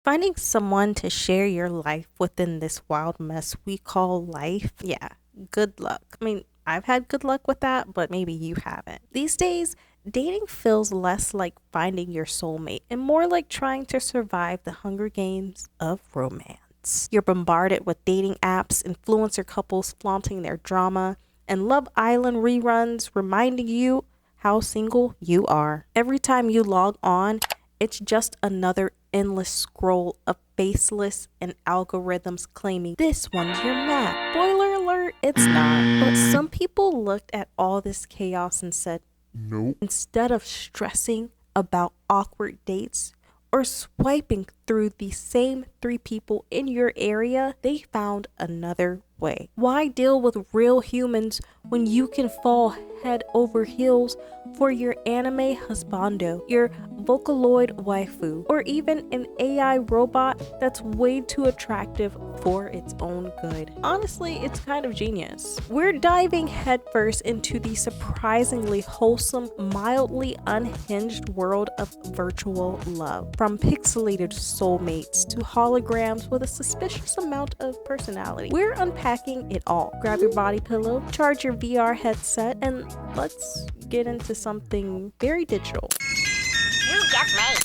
Finding someone to share your life within this wild mess we call life, yeah, good luck. I mean, I've had good luck with that, but maybe you haven't. These days, dating feels less like finding your soulmate and more like trying to survive the Hunger Games of romance. You're bombarded with dating apps, influencer couples flaunting their drama, and Love Island reruns reminding you how single you are. Every time you log on, it's just another endless scroll of faceless and algorithms claiming this one's your match. Spoiler alert, it's not. But some people looked at all this chaos and said, Nope. instead of stressing about awkward dates or swiping through the same three people in your area, they found another way. Why deal with real humans when you can fall head over heels for your anime husbando, your Vocaloid waifu, or even an AI robot that's way too attractive for its own good? Honestly, it's kind of genius. We're diving headfirst into the surprisingly wholesome, mildly unhinged world of virtual love. From pixelated soulmates to holograms with a suspicious amount of personality, we're unpacking it all. Grab your body pillow, charge your VR headset, and let's get into something very digital. You just made.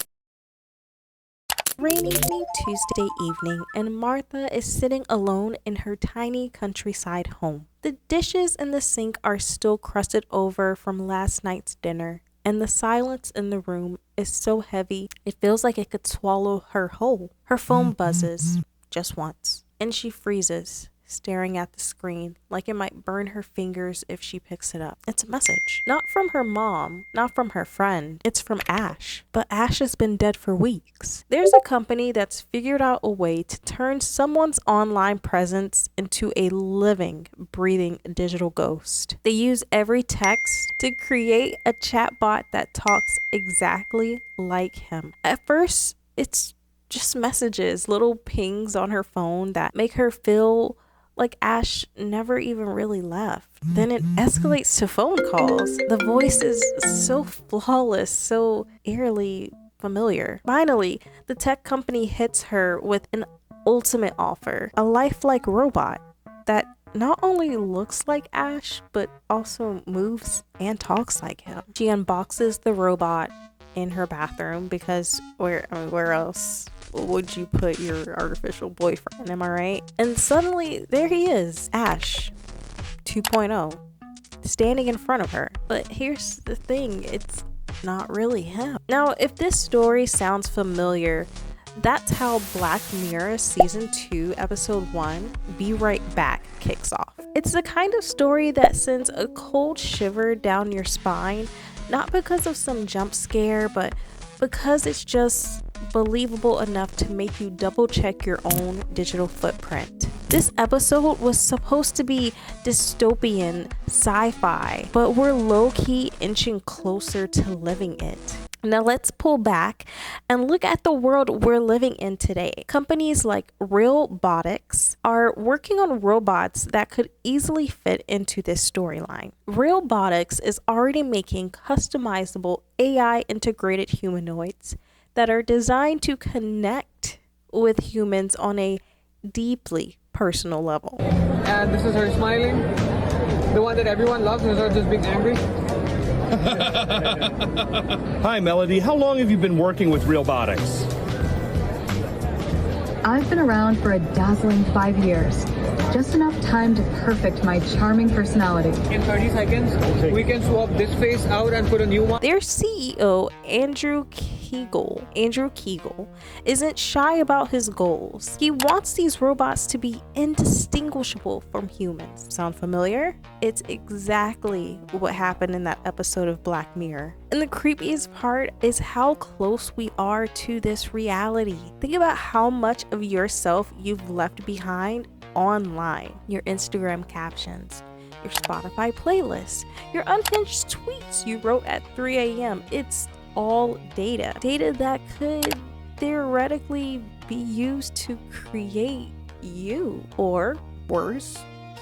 Rainy Tuesday evening, and Martha is sitting alone in her tiny countryside home. The dishes in the sink are still crusted over from last night's dinner, and the silence in the room is so heavy it feels like it could swallow her whole. Her phone buzzes just once, and she freezes, staring at the screen like it might burn her fingers if she picks it up. It's a message. Not from her mom, not from her friend. It's from Ash. But Ash has been dead for weeks. There's a company that's figured out a way to turn someone's online presence into a living, breathing digital ghost. They use every text to create a chatbot that talks exactly like him. At first, it's just messages, little pings on her phone that make her feel like Ash never even really left. Then it escalates to phone calls. The voice is so flawless, so eerily familiar. Finally, the tech company hits her with an ultimate offer, a lifelike robot that not only looks like Ash, but also moves and talks like him. She unboxes the robot in her bathroom because where else would you put your artificial boyfriend, am I right? And suddenly there he is, Ash 2.0, standing in front of her. But here's the thing, it's not really him. Now, if this story sounds familiar, that's how Black Mirror Season 2 Episode 1, Be Right Back, kicks off. It's the kind of story that sends a cold shiver down your spine, not because of some jump scare, but because it's just believable enough to make you double check your own digital footprint. This episode was supposed to be dystopian sci-fi, but we're low-key inching closer to living it. Now let's pull back and look at the world we're living in today. Companies like Realbotics are working on robots that could easily fit into this storyline. Realbotics is already making customizable AI integrated humanoids that are designed to connect with humans on a deeply personal level. And this is her smiling, the one that everyone loves instead of just being angry. Hi, Melody. How long have you been working with Realbotics? I've been around for a dazzling 5 years. Just enough time to perfect my charming personality. In 30 seconds, we can swap this face out and put a new one. Their CEO, Andrew Kegel, isn't shy about his goals. He wants these robots to be indistinguishable from humans. Sound familiar? It's exactly what happened in that episode of Black Mirror. And the creepiest part is how close we are to this reality. Think about how much of yourself you've left behind online. Your Instagram captions, your Spotify playlists, your unhinged tweets you wrote at 3 a.m. It's all data that could theoretically be used to create you, or worse,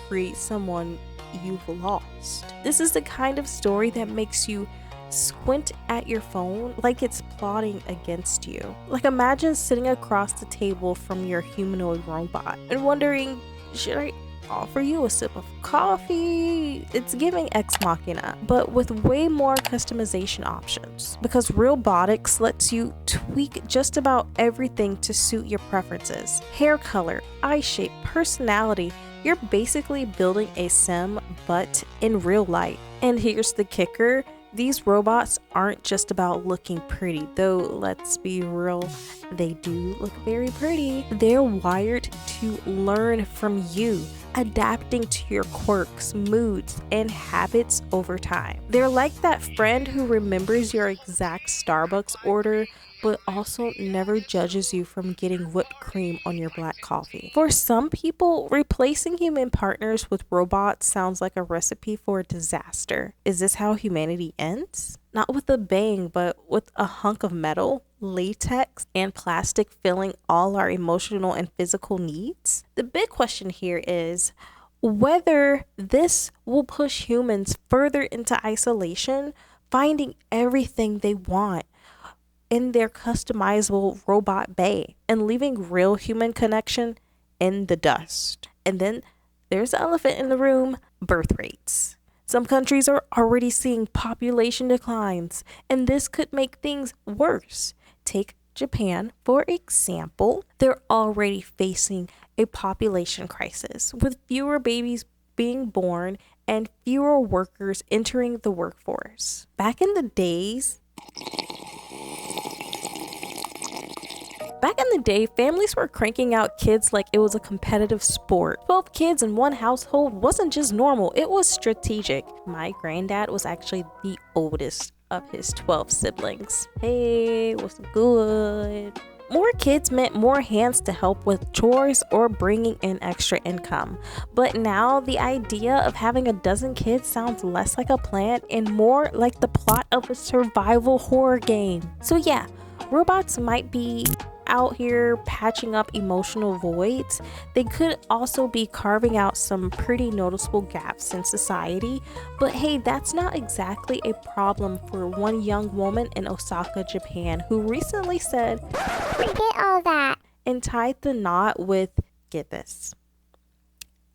create someone you've lost. This is the kind of story that makes you squint at your phone like it's plotting against you. Like, imagine sitting across the table from your humanoid robot and wondering, should I offer you a sip of coffee? It's giving Ex Machina, but with way more customization options, because Realbotix lets you tweak just about everything to suit your preferences. Hair color, eye shape, personality. You're basically building a sim, but in real life. And here's the kicker. These robots aren't just about looking pretty, though let's be real, they do look very pretty. They're wired to learn from you, adapting to your quirks, moods, and habits over time. They're like that friend who remembers your exact Starbucks order, but also never judges you from getting whipped cream on your black coffee. For some people, replacing human partners with robots sounds like a recipe for a disaster. Is this how humanity ends? Not with a bang, but with a hunk of metal, latex, and plastic filling all our emotional and physical needs? The big question here is whether this will push humans further into isolation, finding everything they want in their customizable robot bay and leaving real human connection in the dust. And then there's the elephant in the room: birth rates. Some countries are already seeing population declines, and this could make things worse. Take Japan, for example. They're already facing a population crisis, with fewer babies being born and fewer workers entering the workforce. Back in the day, families were cranking out kids like it was a competitive sport. 12 kids in one household wasn't just normal, it was strategic. My granddad was actually the oldest of his 12 siblings. Hey, what's good? More kids meant more hands to help with chores or bringing in extra income. But now the idea of having a dozen kids sounds less like a plan and more like the plot of a survival horror game. So yeah, robots might be out here patching up emotional voids. They could also be carving out some pretty noticeable gaps in society. But hey, that's not exactly a problem for one young woman in Osaka, Japan, who recently said, Forget all that. and tied the knot with, get this,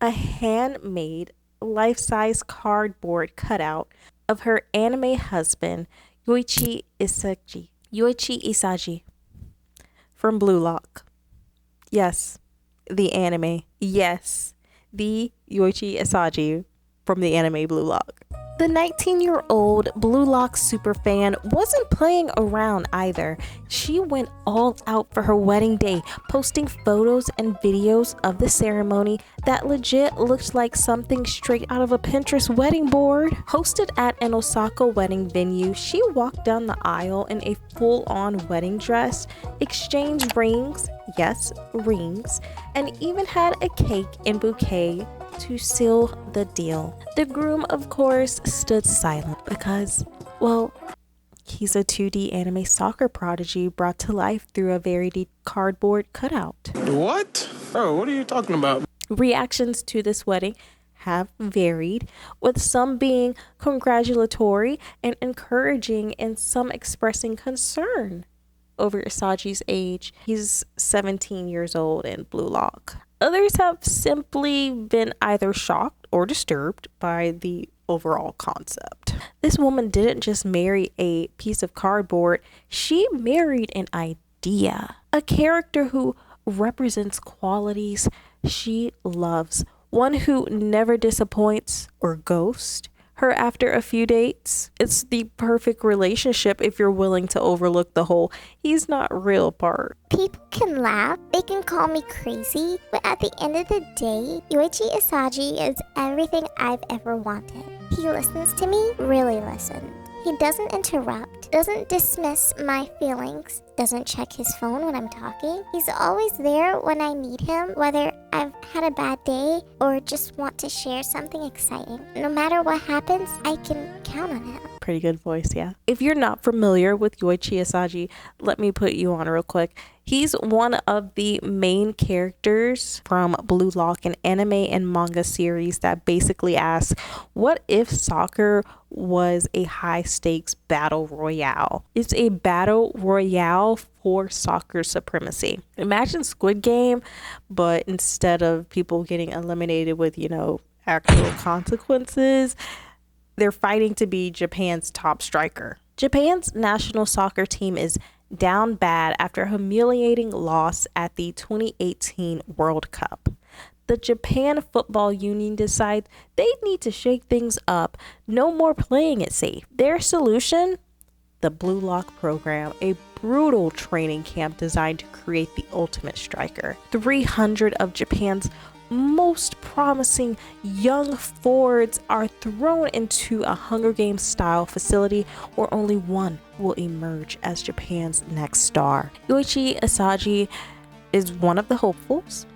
a handmade life-size cardboard cutout of her anime husband, Yoichi Isagi from Blue Lock. Yes, the anime. Yes, the Yoichi Isagi from the anime Blue Lock. The 19-year-old Blue Lock superfan wasn't playing around either. She went all out for her wedding day, posting photos and videos of the ceremony that legit looked like something straight out of a Pinterest wedding board. Hosted at an Osaka wedding venue, she walked down the aisle in a full-on wedding dress, exchanged rings, yes, rings, and even had a cake and bouquet to seal the deal. The groom, of course, stood silent because, well, he's a 2D anime soccer prodigy brought to life through a very deep cardboard cutout. What? Bro, what are you talking about? Reactions to this wedding have varied, with some being congratulatory and encouraging and some expressing concern over Isagi's age. He's 17 years old in Blue Lock. Others have simply been either shocked or disturbed by the overall concept. This woman didn't just marry a piece of cardboard, she married an idea. A character who represents qualities she loves. One who never disappoints or ghosts her after a few dates. It's the perfect relationship if you're willing to overlook the whole "he's not real" part. People can laugh, they can call me crazy, but at the end of the day, Yoichi Isagi is everything I've ever wanted. He listens to me, really listens. He doesn't interrupt, doesn't dismiss my feelings, doesn't check his phone when I'm talking. He's always there when I need him, whether I've had a bad day or just want to share something exciting. No matter what happens, I can count on him. Pretty good voice, yeah. If you're not familiar with Yoichi Asagi, let me put you on real quick. He's one of the main characters from Blue Lock, an anime and manga series that basically asks, what if soccer was a high stakes battle royale? It's a battle royale for soccer supremacy. Imagine Squid Game, but instead of people getting eliminated with, actual consequences, they're fighting to be Japan's top striker. Japan's national soccer team is down bad after a humiliating loss at the 2018 World Cup. The Japan Football Union decides they need to shake things up. No more playing it safe. Their solution? The Blue Lock program, a brutal training camp designed to create the ultimate striker. 300 of Japan's most promising young forwards are thrown into a Hunger Games style facility where only one will emerge as Japan's next star. Yoichi Asagi is one of the hopefuls.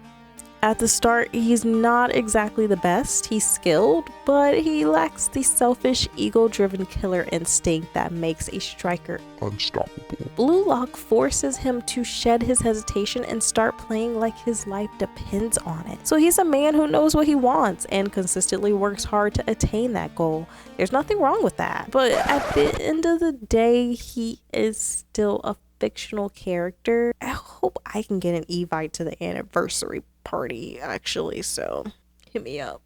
At the start, he's not exactly the best. He's skilled, but he lacks the selfish, ego-driven killer instinct that makes a striker unstoppable. Blue Lock forces him to shed his hesitation and start playing like his life depends on it. So he's a man who knows what he wants and consistently works hard to attain that goal. There's nothing wrong with that. But at the end of the day, he is still a fictional character. I hope I can get an Evite to the anniversary party, actually, so hit me up.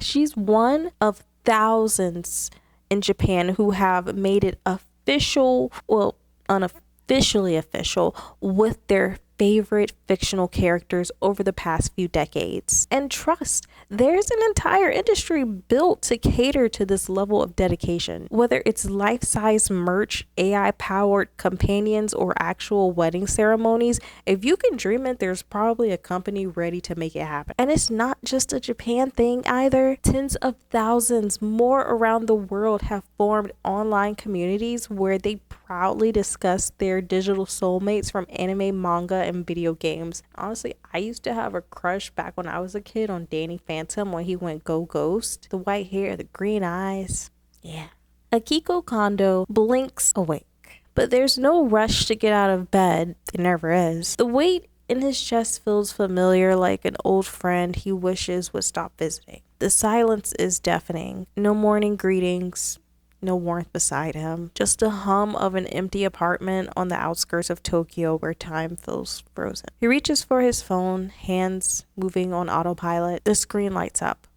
She's one of thousands in Japan who have made it official, well, unofficially official, with their favorite fictional characters over the past few decades. And trust, there's an entire industry built to cater to this level of dedication. Whether it's life-size merch, AI-powered companions, or actual wedding ceremonies, if you can dream it, there's probably a company ready to make it happen. And it's not just a Japan thing either. Tens of thousands more around the world have formed online communities where they proudly discuss their digital soulmates from anime, manga, and video games. Honestly, I used to have a crush back when I was a kid on Danny Phantom when he went Go Ghost. The white hair, the green eyes. Yeah. Akiko Kondo blinks awake, but there's no rush to get out of bed. There never is. The weight in his chest feels familiar, like an old friend he wishes would stop visiting. The silence is deafening. No morning greetings. No warmth beside him, just a hum of an empty apartment on the outskirts of Tokyo where time feels frozen. He reaches for his phone, hands moving on autopilot. The screen lights up,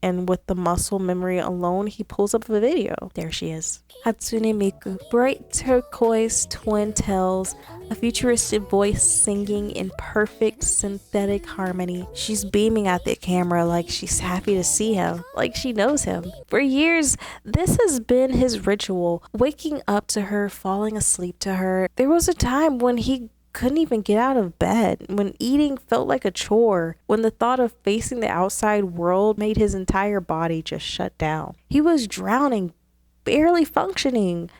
and with the muscle memory alone, he pulls up a video. There she is. Hatsune Miku, bright turquoise twin tails, a futuristic voice singing in perfect synthetic harmony. She's beaming at the camera like she's happy to see him, like she knows him. For years, this has been his ritual, waking up to her, falling asleep to her. There was a time when he couldn't even get out of bed, when eating felt like a chore, when the thought of facing the outside world made his entire body just shut down. He was drowning, barely functioning,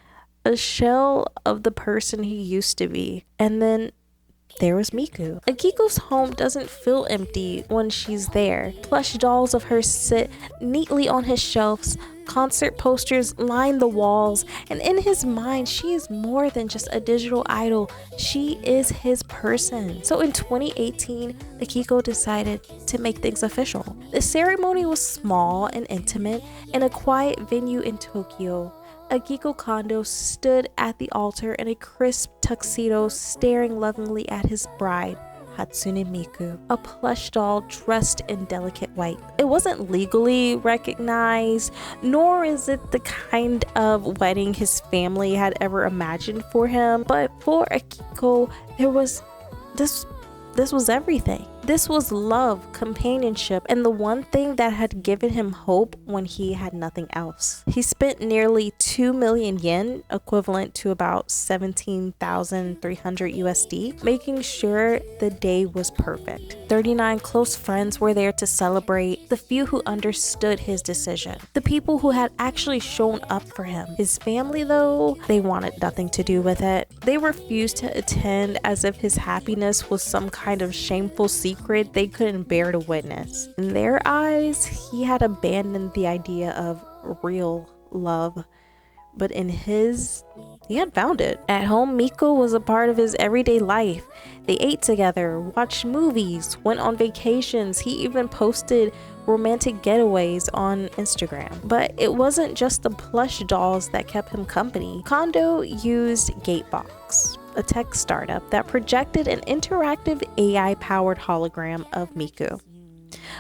a shell of the person he used to be. And then there was Miku. Akiko's home doesn't feel empty when she's there. Plush dolls of her sit neatly on his shelves. Concert posters line the walls, and in his mind, she is more than just a digital idol. She is his person. So in 2018, Akiko decided to make things official. The ceremony was small and intimate in a quiet venue in Tokyo. Akiko Kondo stood at the altar in a crisp tuxedo, staring lovingly at his bride, Hatsune Miku, a plush doll dressed in delicate white. It wasn't legally recognized, nor is it the kind of wedding his family had ever imagined for him, but for Akiko, there was this was everything. This was love, companionship, and the one thing that had given him hope when he had nothing else. He spent nearly 2 million yen, equivalent to about 17,300 USD, making sure the day was perfect. 39 close friends were there to celebrate, the few who understood his decision, the people who had actually shown up for him. His family, though, they wanted nothing to do with it. They refused to attend as if his happiness was some kind of shameful secret secret they couldn't bear to witness. In their eyes, he had abandoned the idea of real love, but in his, he had found it. At home, Miku was a part of his everyday life. They ate together, watched movies, went on vacations. He even posted romantic getaways on Instagram. But it wasn't just the plush dolls that kept him company. Kondo used Gatebox, a tech startup that projected an interactive AI-powered hologram of Miku.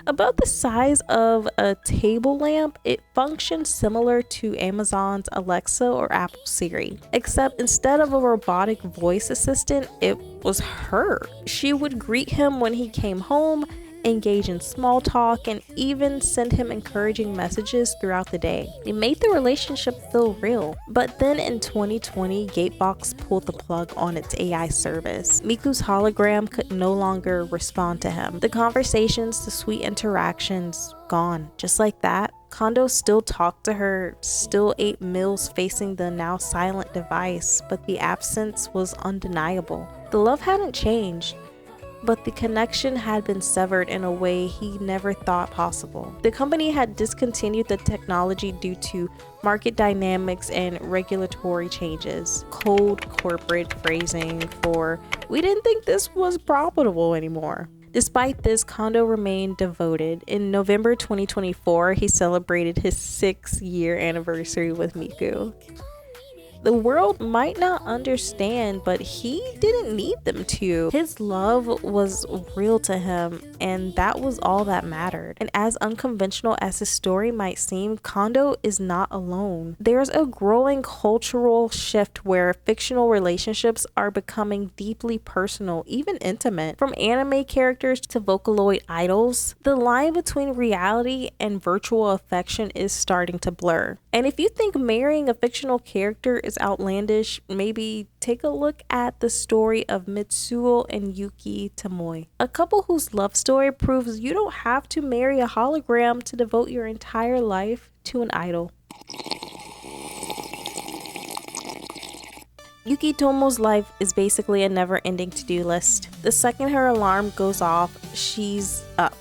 About the size of a table lamp, it functioned similar to Amazon's Alexa or Apple Siri, except instead of a robotic voice assistant, it was her. She would greet him when he came home, engage in small talk, and even send him encouraging messages throughout the day. It made the relationship feel real. But then in 2020, Gatebox pulled the plug on its AI service. Miku's hologram could no longer respond to him. The conversations, the sweet interactions, gone. Just like that, Kondo still talked to her, still ate meals facing the now silent device, but the absence was undeniable. The love hadn't changed, but the connection had been severed in a way he never thought possible. The company had discontinued the technology due to market dynamics and regulatory changes. Cold corporate phrasing for, "We didn't think this was profitable anymore." Despite this, Kondo remained devoted. In November 2024, he celebrated his 6-year anniversary with Miku. The world might not understand, but he didn't need them to. His love was real to him, and that was all that mattered. And as unconventional as his story might seem, Kondo is not alone. There's a growing cultural shift where fictional relationships are becoming deeply personal, even intimate. From anime characters to Vocaloid idols, the line between reality and virtual affection is starting to blur. And if you think marrying a fictional character is outlandish, maybe take a look at the story of Mitsuo and Yuki Tomoe, a couple whose love story proves you don't have to marry a hologram to devote your entire life to an idol. Yuki Tomo's life is basically a never-ending to-do list. The second her alarm goes off, she's up,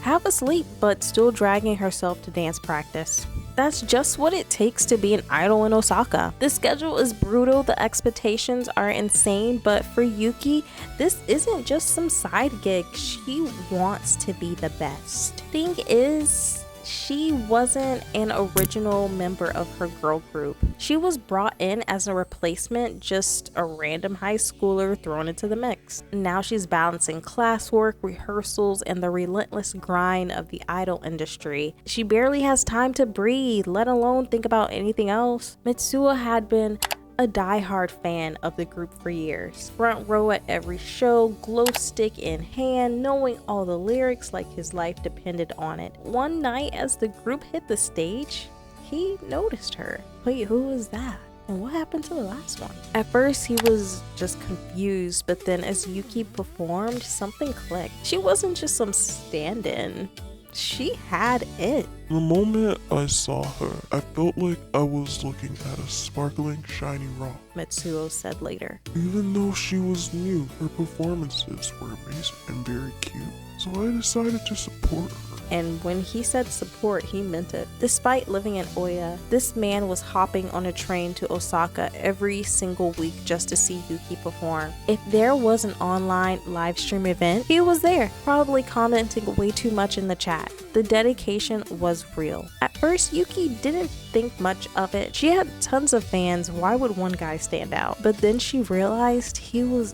half asleep but still dragging herself to dance practice. That's just what it takes to be an idol in Osaka. The schedule is brutal, the expectations are insane, but for Yuki, this isn't just some side gig. She wants to be the best. Thing is, she wasn't an original member of her girl group. She was brought in as a replacement, just a random high schooler thrown into the mix. Now she's balancing classwork, rehearsals, and the relentless grind of the idol industry. She barely has time to breathe, let alone think about anything else. Mitsuo had been a die-hard fan of the group for years. Front row at every show, glow stick in hand, knowing all the lyrics like his life depended on it. One night as the group hit the stage, he noticed her. Wait, who was that? And what happened to the last one? At first, he was just confused, but then as Yuki performed, something clicked. She wasn't just some stand-in. She had it. The moment I saw her, I felt like I was looking at a sparkling, shiny rock, Mitsuo said later. Even though she was new, her performances were amazing and very cute, so I decided to support her. And when he said support, he meant it. Despite living in Oya, this man was hopping on a train to Osaka every single week just to see Yuki perform. If there was an online live stream event, he was there, probably commenting way too much in the chat. The dedication was real. At first, Yuki didn't think much of it. She had tons of fans, why would one guy stand out? But then she realized he was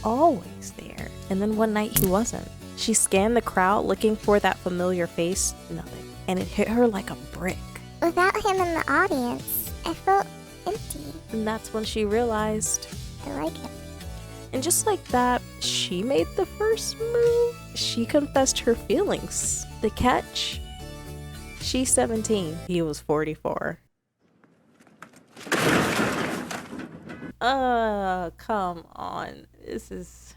always there. And then one night he wasn't. She scanned the crowd looking for that familiar face, nothing. And it hit her like a brick. Without him in the audience, I felt empty. And that's when she realized, I like him. and just like that, she made the first move. She confessed her feelings. The catch? She's 17. He was 44. Come on. This is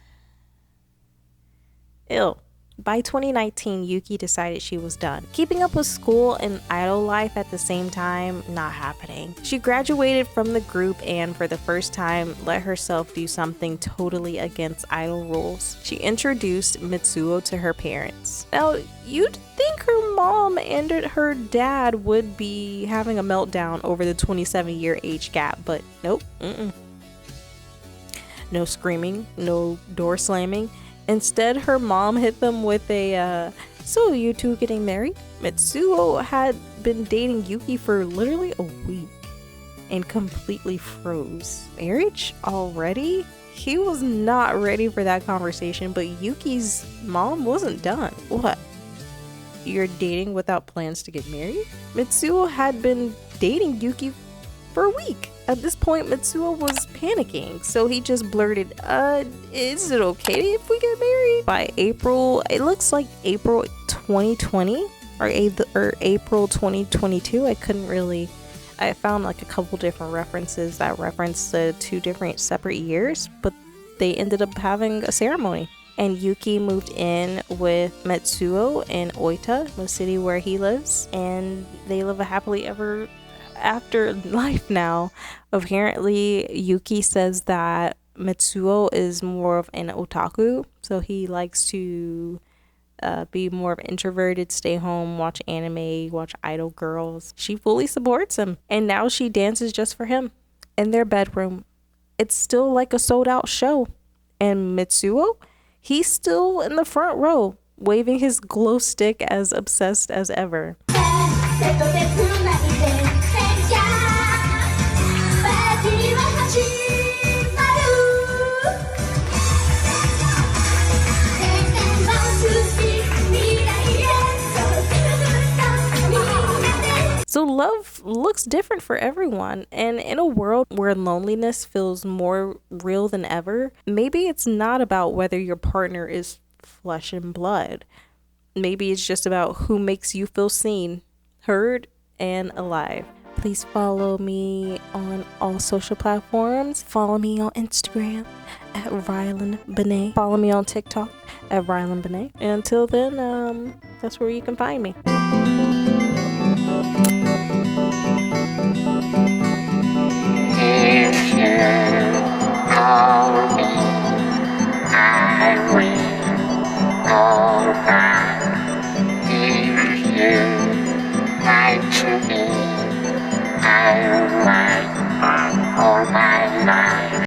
ill. By 2019, Yuki decided she was done. Keeping up with school and idol life at the same time, not happening. She graduated from the group and for the first time let herself do something totally against idol rules. She introduced Mitsuo to her parents. Now, you'd think her mom and her dad would be having a meltdown over the 27-year age gap, but nope. No screaming, no door slamming. Instead, her mom hit them with a, so you two getting married? Mitsuo had been dating Yuki for literally a week and completely froze. Marriage already? He was not ready for that conversation, but Yuki's mom wasn't done. What? You're dating without plans to get married? Mitsuo had been dating Yuki for a week. At this point, Mitsuo was panicking, so he just blurted, is it okay if we get married? By April, it looks like April 2020 or April 2022. I found like a couple different references that referenced the two different separate years, but they ended up having a ceremony. And Yuki moved in with Mitsuo in Oita, the city where he lives, and they live a happily ever after life now. Apparently, Yuki says that Mitsuo is more of an otaku, so he likes to be more of introverted, stay home, watch anime, watch idol girls. She fully supports him, and now she dances just for him in their bedroom. It's still like a sold out show, and Mitsuo, he's still in the front row, waving his glow stick as obsessed as ever. So love looks different for everyone, and in a world where loneliness feels more real than ever, maybe it's not about whether your partner is flesh and blood. Maybe it's just about who makes you feel seen, heard, and alive. Please follow me on all social platforms. Follow me on Instagram at Rylan Benèt. Follow me on TikTok at Rylan Benèt. And until then, that's where you can find me. If you call me, I will go back. If you lie to me, I will